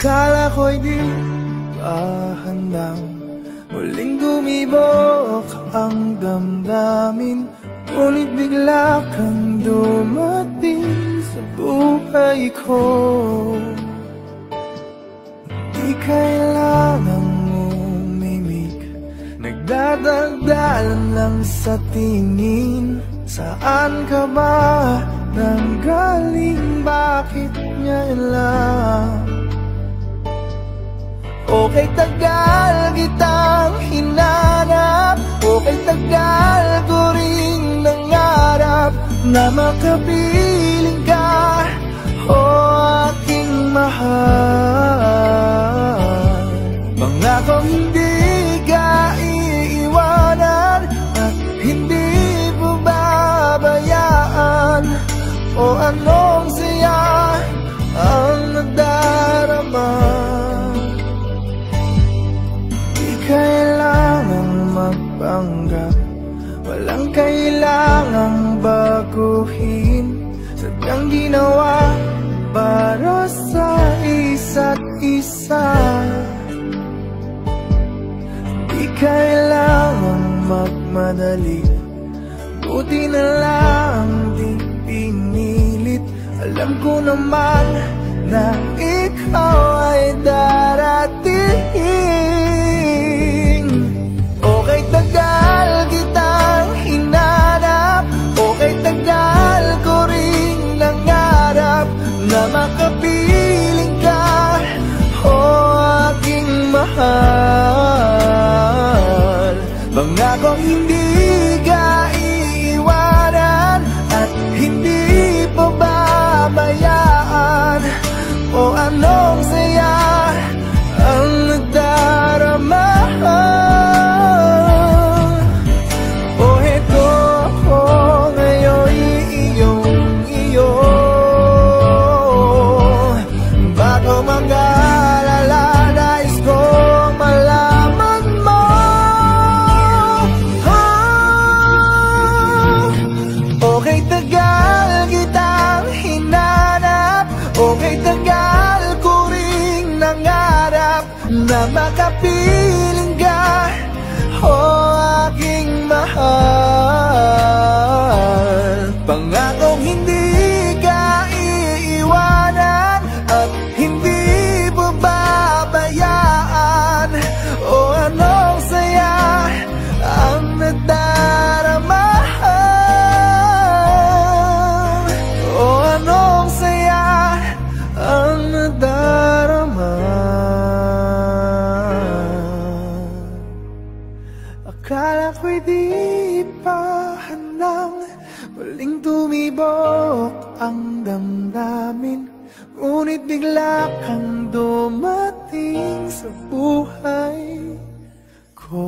Akala ko'y di pa handang muling tumibok ang damdamin, ngunit bigla kang dumating sa buhay ko. Di kailangang umimik, nagdadagdalan lang sa tingin. Saan ka ba nanggaling? Bakit ngayon lang? Okay, tagal kitang hinanap, okay, tagal ko ring nangarap na makapiling ka, o aking mahal. Pangakong hindi ka iiwanan at hindi mo babayaan, o anong siya ang nagdarama. Kailangang magpanggap, walang kailangang baguhin, sadyang ginawa para sa isa't isa. Di kailangang magmadali, buti na lang di pinilit. Alam ko naman na ikaw ay darating. Okay, tagal kitang hinanap, okay, tagal ko ring nangarap na makapiling ka, o aking mahal. Pangakong hindi ka iiwanan at hindi pa babayaan, o anong saya ang nagdarama. Na makapiling ka, o aking mahal. Pangakong hindi ka iiwanan at hindi mo babayaan, o anong saya ang nadarama, o anong saya ang nadarama. Akala ko'y di pa handang muling tumibok ang damdamin, ngunit bigla kang dumating sa buhay ko.